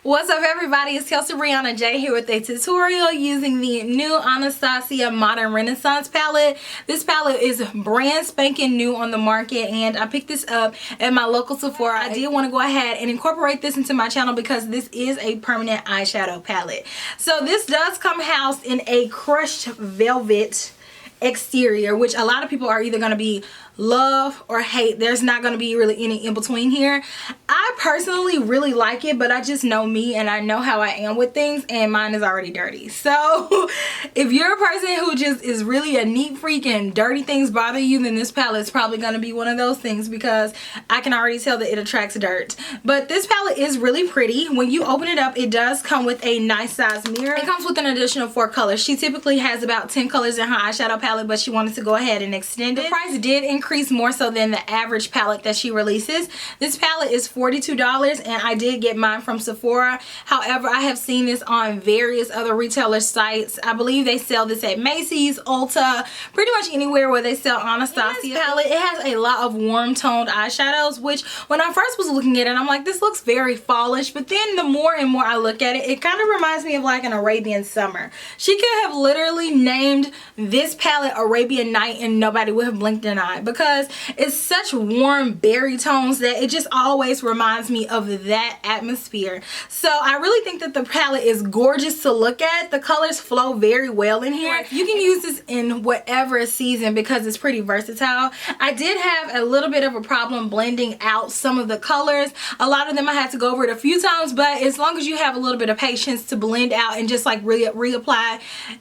What's up everybody, it's KelseeBrianaJai here with a tutorial using the new Anastasia Modern Renaissance palette. This palette is brand spanking new on the market and I picked this up at my local Sephora. I did want to go ahead and incorporate this into my channel because this is a permanent eyeshadow palette. So this does come housed in a crushed velvet exterior, which a lot of people are either going to be love or hate. There's not going to be really any in between here. I personally really like it, but I just know me and I know how I am with things, and mine is already dirty. So if you're a person who just is really a neat freak and dirty things bother you, then this palette is probably going to be one of those things, because I can already tell that it attracts dirt. But this palette is really pretty. When you open it up, it does come with a nice size mirror. It comes with an additional 4 colors. She typically has about 10 colors in her eyeshadow palette, but she wanted to go ahead and extend it. The price did increase more so than the average palette that she releases. This palette is $42 and I did get mine from Sephora. However, I have seen this on various other retailer sites. I believe they sell this at Macy's, Ulta, pretty much anywhere where they sell Anastasia palette. It has a lot of warm toned eyeshadows, which when I first was looking at it, I'm like, this looks very fallish, but then the more and more I look at it, it kind of reminds me of like an Arabian summer. She could have literally named this palette Arabian Night and nobody would have blinked an eye, because it's such warm berry tones that it just always reminds me of that atmosphere. So I really think that the palette is gorgeous to look at. The colors flow very well in here. You can use this in whatever season because it's pretty versatile. I did have a little bit of a problem blending out some of the colors. A lot of them I had to go over it a few times, but as long as you have a little bit of patience to blend out and just like really reapply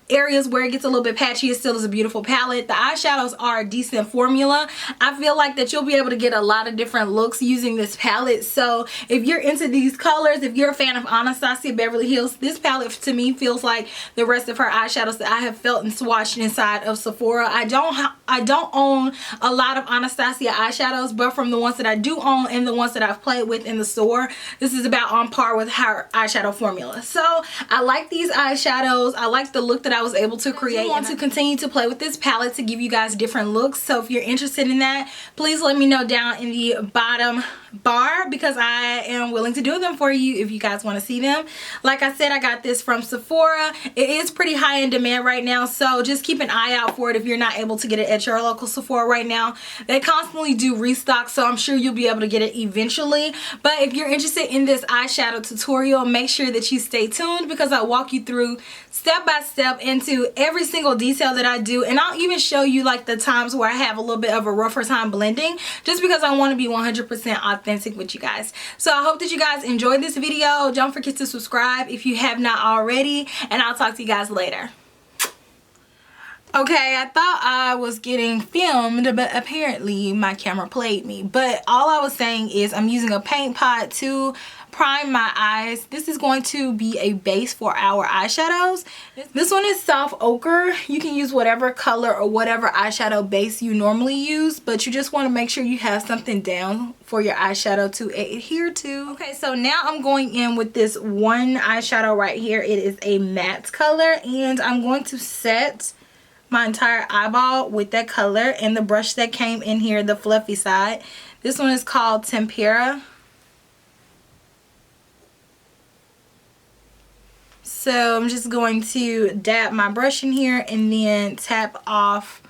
areas where it gets a little bit patchy, it still is a beautiful palette. The eyeshadows are a decent formula. I feel like that you'll be able to get a lot of different looks using this palette. So if you're into these colors, if you're a fan of Anastasia Beverly Hills, this palette to me feels like the rest of her eyeshadows that I have felt and swatched inside of Sephora. I don't own a lot of Anastasia eyeshadows, but from the ones that I do own and the ones that I've played with in the store, this is about on par with her eyeshadow formula. So I like these eyeshadows. I like the look that I was able to create. I want to continue to play with this palette to give you guys different looks. So if you're interested in that, please let me know down in the bottom bar, because I am willing to do them for you if you guys want to see them. Like I said, I got this from Sephora. It is pretty high in demand right now, so just keep an eye out for it if you're not able to get it at your local Sephora right now. They constantly do restock, so I'm sure you'll be able to get it eventually. But if you're interested in this eyeshadow tutorial, make sure that you stay tuned, because I walk you through step by step into every single detail that I do, and I'll even show you like the times where I have a little bit of a rougher time blending, just because I want to be 100% authentic with you guys. So I hope that you guys enjoyed this video. Don't forget to subscribe if you have not already, and I'll talk to you guys later. Okay, I thought I was getting filmed, but apparently my camera played me. But all I was saying is I'm using a paint pot to prime my eyes. This is going to be a base for our eyeshadows. This one is soft ochre. You can use whatever color or whatever eyeshadow base you normally use, but you just want to make sure you have something down for your eyeshadow to adhere to. Okay, so now I'm going in with this one eyeshadow right here. It is a matte color, and I'm going to set my entire eyeball with that color and the brush that came in here, the fluffy side. This one is called Tempera. So I'm just going to dab my brush in here and then tap off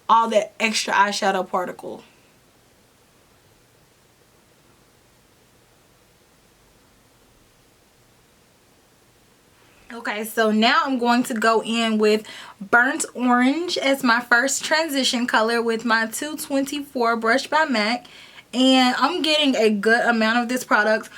all that extra eyeshadow particle. Okay, so now I'm going to go in with Burnt Orange as my first transition color with my 224 brush by MAC. And I'm getting a good amount of this product,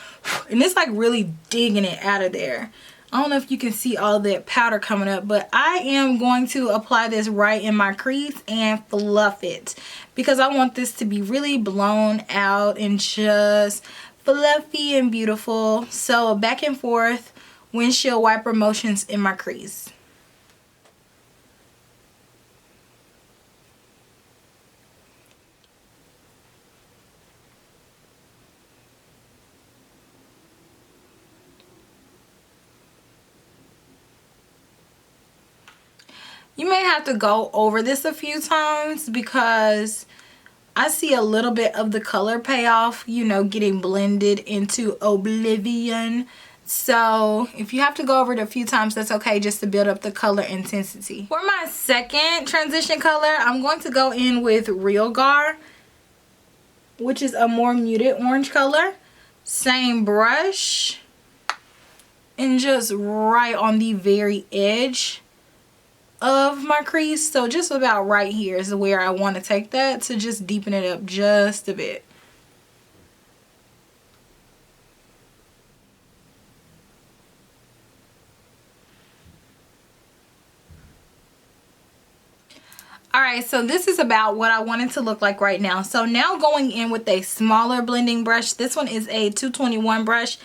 and it's like really digging it out of there. I don't know if you can see all that powder coming up, but I am going to apply this right in my crease and fluff it, because I want this to be really blown out and just fluffy and beautiful. So back and forth windshield wiper motions in my crease. You may have to go over this a few times because I see a little bit of the color payoff, you know, getting blended into oblivion. So if you have to go over it a few times, that's okay, just to build up the color intensity. For my second transition color, I'm going to go in with Real Gar, which is a more muted orange color. Same brush, and just right on the very edge of my crease. So just about right here is where I want to take that to just deepen it up just a bit. Alright, so this is about what I want it to look like right now. So now going in with a smaller blending brush. This one is a 221 brush.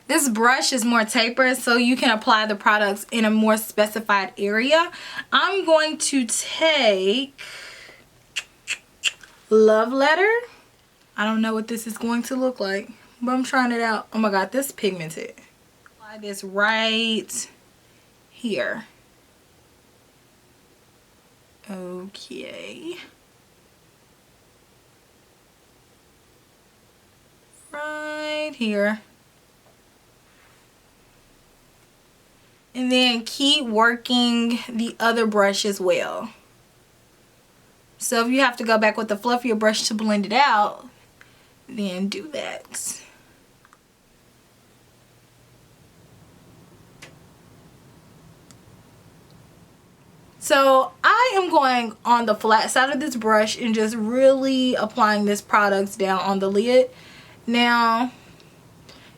This brush is more tapered, so you can apply the products in a more specified area. I'm going to take Love Letter. I don't know what this is going to look like, but I'm trying it out. Oh my god, this is pigmented. Apply this right here. Okay. Right here. And then keep working the other brush as well. So if you have to go back with the fluffier brush to blend it out, then do that. So I am going on the flat side of this brush and just really applying this product down on the lid. Now,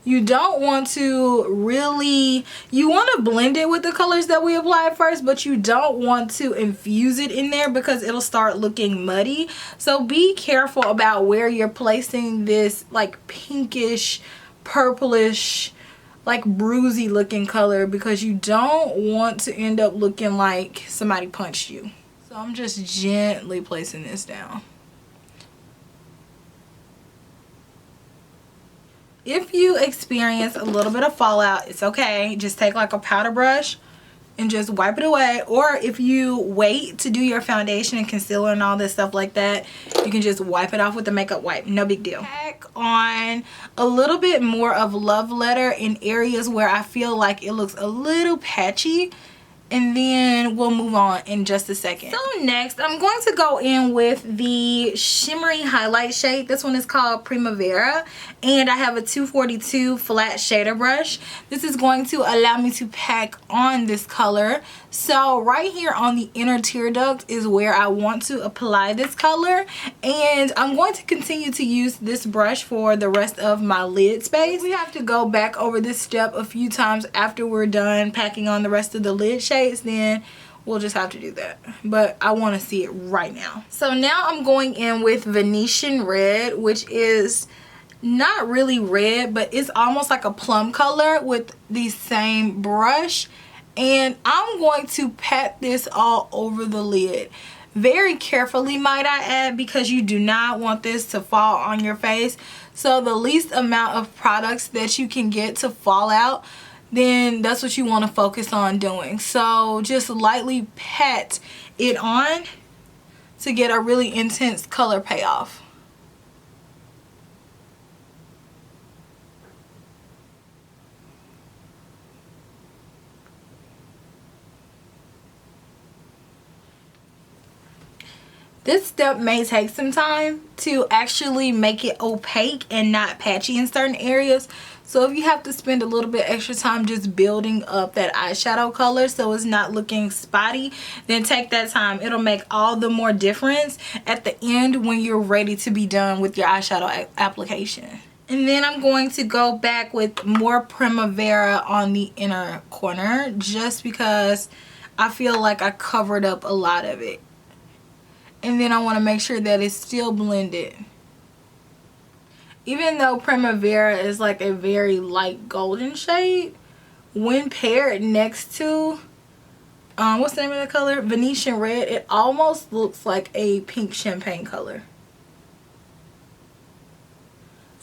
you don't want to really, you want to blend it with the colors that we applied first, but you don't want to infuse it in there because it'll start looking muddy. So be careful about where you're placing this like pinkish, purplish, like bruisey looking color, because you don't want to end up looking like somebody punched you. So I'm just gently placing this down. If you experience a little bit of fallout, it's okay. Just take like a powder brush and just wipe it away. Or if you wait to do your foundation and concealer and all this stuff like that, you can just wipe it off with a makeup wipe. No big deal. Back on a little bit more of Love Letter in areas where I feel like it looks a little patchy. And then we'll move on in just a second. So next, I'm going to go in with the shimmery highlight shade. This one is called Primavera. And I have a 242 flat shader brush. This is going to allow me to pack on this color. So right here on the inner tear duct is where I want to apply this color. And I'm going to continue to use this brush for the rest of my lid space. We have to go back over this step a few times after we're done packing on the rest of the lid shades, then we'll just have to do that. But I want to see it right now. So now I'm going in with Venetian Red, which is not really red, but it's almost like a plum color with the same brush. And I'm going to pat this all over the lid. Very carefully, might I add, because you do not want this to fall on your face. So the least amount of products that you can get to fall out, then that's what you want to focus on doing. So just lightly pat it on to get a really intense color payoff. This step may take some time to actually make it opaque and not patchy in certain areas. So if you have to spend a little bit extra time just building up that eyeshadow color so it's not looking spotty, then take that time. It'll make all the more difference at the end when you're ready to be done with your eyeshadow application. And then I'm going to go back with more Primavera on the inner corner just because I feel like I covered up a lot of it. And then I want to make sure that it's still blended. Even though Primavera is like a very light golden shade, when paired next to, what's the name of the color? Venetian Red, it almost looks like a pink champagne color.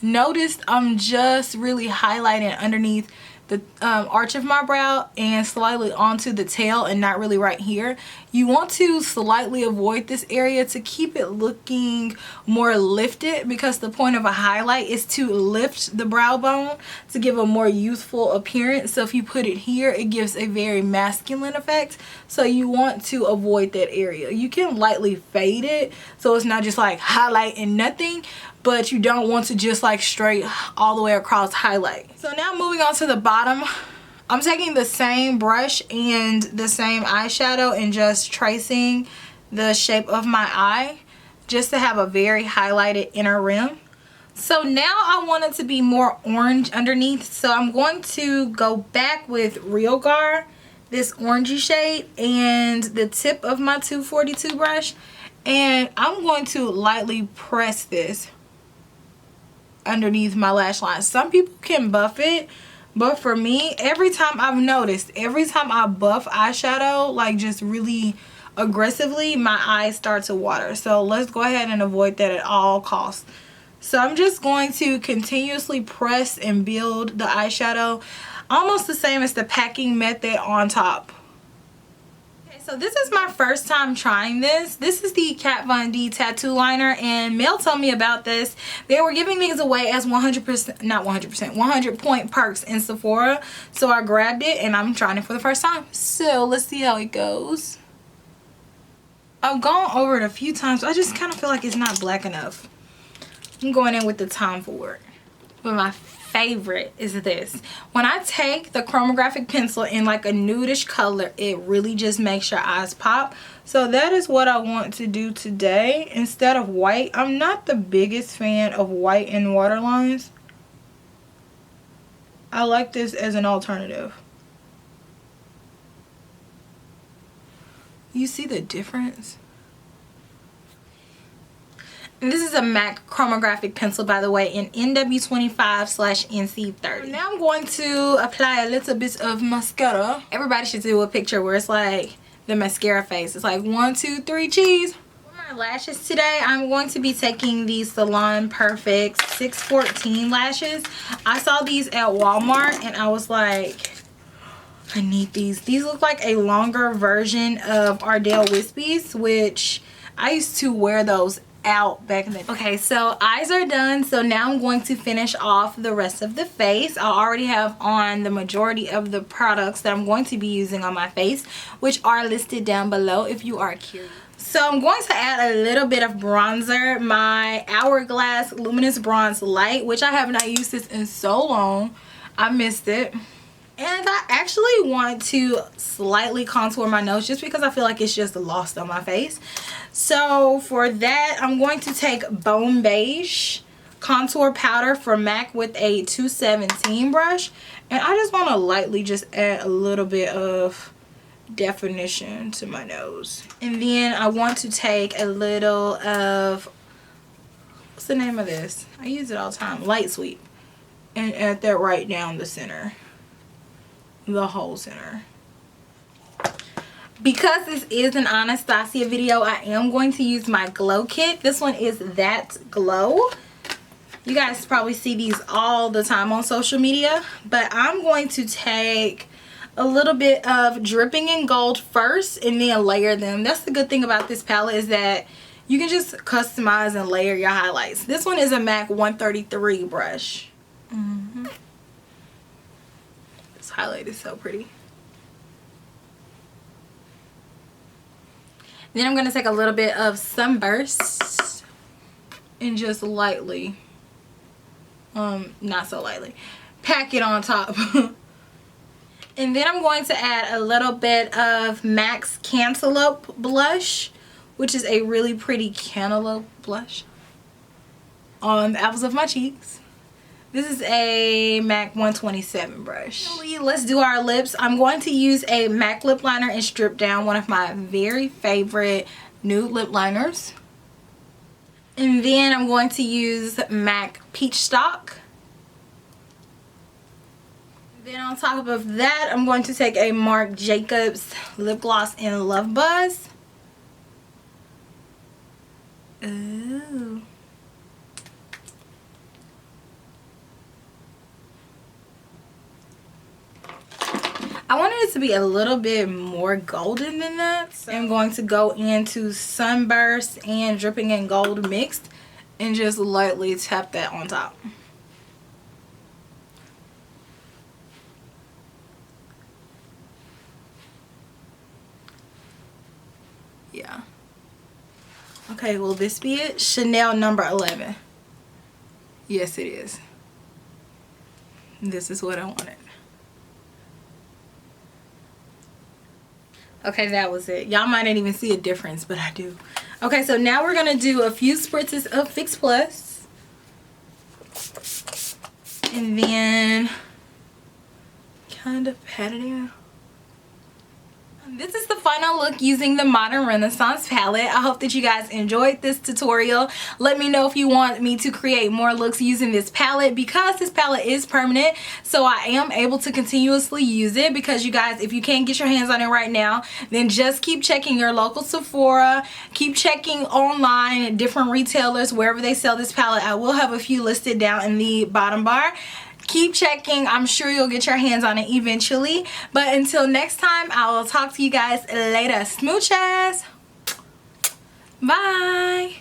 Notice I'm just really highlighting underneath the arch of my brow and slightly onto the tail and not really right here. You want to slightly avoid this area to keep it looking more lifted, because the point of a highlight is to lift the brow bone to give a more youthful appearance. So if you put it here, it gives a very masculine effect. So you want to avoid that area. You can lightly fade it so it's not just like highlight and nothing, but you don't want to just like straight all the way across highlight. So now moving on to the bottom, I'm taking the same brush and the same eyeshadow and just tracing the shape of my eye just to have a very highlighted inner rim. So now I want it to be more orange underneath, so I'm going to go back with Real Gar, this orangey shade, and the tip of my 242 brush, and I'm going to lightly press this underneath my lash line. Some people can buff it, but for me, every time I've noticed, every time I buff eyeshadow, like just really aggressively, my eyes start to water. So let's go ahead and avoid that at all costs. So I'm just going to continuously press and build the eyeshadow, almost the same as the packing method on top. So this is my first time trying this. This is the Kat Von D tattoo liner, and Mel told me about this. They were giving these away as 100%, not 100%, 100 point perks in Sephora. So I grabbed it and I'm trying it for the first time. So let's see how it goes. I've gone over it a few times. I just kind of feel like it's not black enough. I'm going in with the Tom Ford. But my favorite is this. When I take the chromographic pencil in like a nudish color, it really just makes your eyes pop. So that is what I want to do today instead of white. I'm not the biggest fan of white in waterlines. I like this as an alternative. You see the difference? And this is a MAC chromographic pencil, by the way, in NW25/NC30. Now I'm going to apply a little bit of mascara. Everybody should do a picture where it's like the mascara face. It's like 1, 2, 3, cheese. For my lashes today, I'm going to be taking the Salon Perfect 614 lashes. I saw these at Walmart and I was like, I need these. These look like a longer version of Ardell Wispies, which I used to wear those out back in the day. Okay, so eyes are done. So now I'm going to finish off the rest of the face. I already have on the majority of the products that I'm going to be using on my face, which are listed down below if you are curious. So I'm going to add a little bit of bronzer, my Hourglass Luminous Bronze Light, which I have not used this in so long. I missed it. And I actually want to slightly contour my nose just because I feel like it's just lost on my face. So for that, I'm going to take Bone Beige contour powder from MAC with a 217 brush. And I just want to lightly just add a little bit of definition to my nose. And then I want to take a little of, what's the name of this? I use it all the time, Light Sweep. And add that right down the center. The whole center. Because this is an Anastasia video, I am going to use my glow kit. This one is That Glow. You guys probably see these all the time on social media, but I'm going to take a little bit of Dripping in Gold first and then layer them. That's the good thing about this palette, is that you can just customize and layer your highlights. This one is a MAC 133 brush. This highlight is so pretty. Then I'm going to take a little bit of Sunburst and just lightly, not so lightly, pack it on top. And then I'm going to add a little bit of MAC's Cantaloupe blush, which is a really pretty cantaloupe blush, on the apples of my cheeks. This is a MAC 127 brush. Let's do our lips. I'm going to use a MAC lip liner and Strip Down, one of my very favorite nude lip liners. And then I'm going to use MAC Peach Stock. Then on top of that, I'm going to take a Marc Jacobs lip gloss in Love Buzz. Ooh. I wanted it to be a little bit more golden than that. So I'm going to go into Sunburst and Dripping in Gold mixed and just lightly tap that on top. Yeah. Okay, will this be it? Chanel number 11. Yes, it is. This is what I wanted. Okay, that was it. Y'all might not even see a difference, but I do. Okay, so now we're gonna do a few spritzes of Fix Plus. And then kind of pat it in. This is the final look using the Modern Renaissance palette. I hope that you guys enjoyed this tutorial. Let me know if you want me to create more looks using this palette, because this palette is permanent, so I am able to continuously use it. Because you guys, if you can't get your hands on it right now, then just keep checking your local Sephora, keep checking online, different retailers, wherever they sell this palette. I will have a few listed down in the bottom bar. Keep checking. I'm sure you'll get your hands on it eventually. But until next time, I will talk to you guys later. Smooches. Bye.